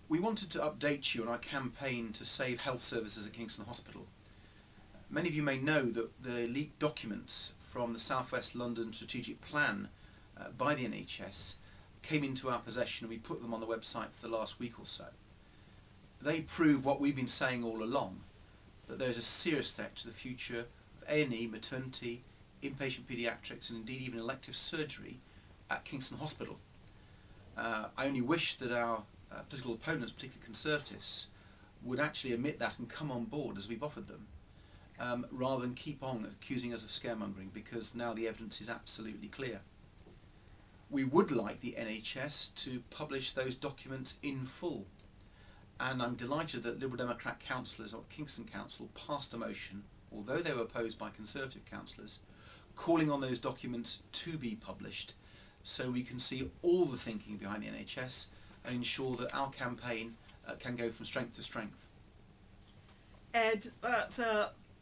We wanted to update you on our campaign to save health services at Kingston Hospital. Many of you may know that the leaked documents from the South West London Strategic Plan by the NHS came into our possession, and we put them on the website for the last week or so. They prove what we've been saying all along, that there is a serious threat to the future of A&E, maternity, inpatient paediatrics, and indeed even elective surgery at Kingston Hospital. I only wish that our political opponents, particularly Conservatives, would actually admit that and come on board as we've offered them, rather than keep on accusing us of scaremongering, because now the evidence is absolutely clear. We would like the NHS to publish those documents in full, and I'm delighted that Liberal Democrat councillors at Kingston Council passed a motion, although they were opposed by Conservative councillors, calling on those documents to be published so we can see all the thinking behind the NHS and ensure that our campaign can go from strength to strength. Ed,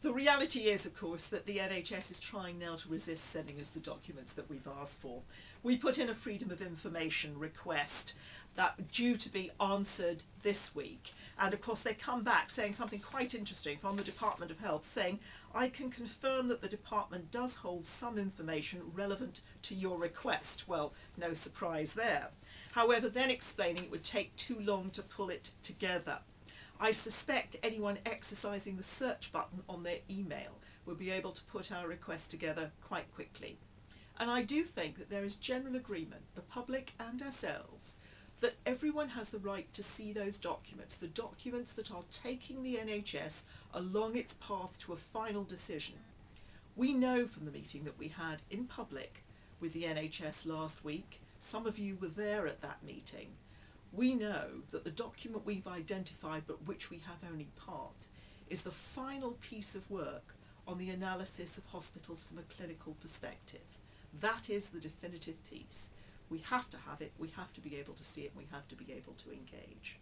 the reality is, of course, that the NHS is trying now to resist sending us the documents that we've asked for. We put in a Freedom of Information request that was due to be answered this week. And of course they come back saying something quite interesting from the Department of Health, saying, "I can confirm that the department does hold some information relevant to your request." Well, no surprise there. However, then explaining it would take too long to pull it together. I suspect anyone exercising the search button on their email will be able to put our request together quite quickly. And I do think that there is general agreement, the public and ourselves, that everyone has the right to see those documents, the documents that are taking the NHS along its path to a final decision. We know from the meeting that we had in public with the NHS last week, some of you were there at that meeting, we know that the document we've identified, but which we have only part, is the final piece of work on the analysis of hospitals from a clinical perspective. That is the definitive piece. We have to have it, we have to be able to see it, we have to be able to engage.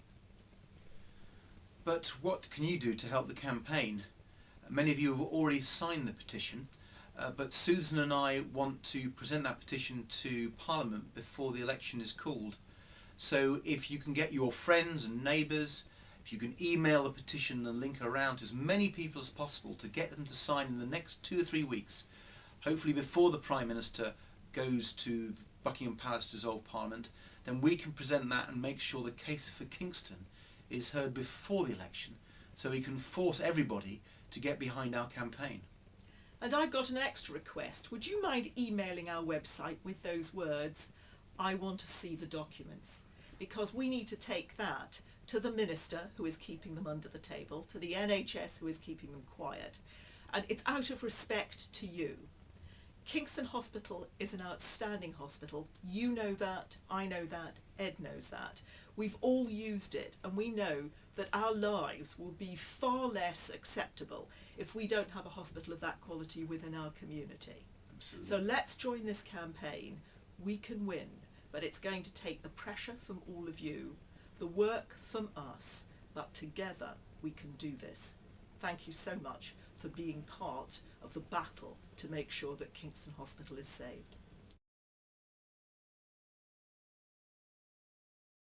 But what can you do to help the campaign? Many of you have already signed the petition, but Susan and I want to present that petition to Parliament before the election is called. So if you can get your friends and neighbours, if you can email the petition and link around to as many people as possible to get them to sign in the next 2 or 3 weeks, hopefully before the Prime Minister goes to Buckingham Palace to dissolve Parliament, then we can present that and make sure the case for Kingston is heard before the election, so we can force everybody to get behind our campaign. And I've got an extra request. Would you mind emailing our website with those words, "I want to see the documents"? Because we need to take that to the Minister, who is keeping them under the table, to the NHS, who is keeping them quiet. And it's out of respect to you. Kingston Hospital is an outstanding hospital. You know that, I know that, Ed knows that. We've all used it, and we know that our lives will be far less acceptable if we don't have a hospital of that quality within our community. Absolutely. So let's join this campaign. We can win, but it's going to take the pressure from all of you, the work from us, but together we can do this. Thank you so much for being part of the battle to make sure that Kingston Hospital is saved.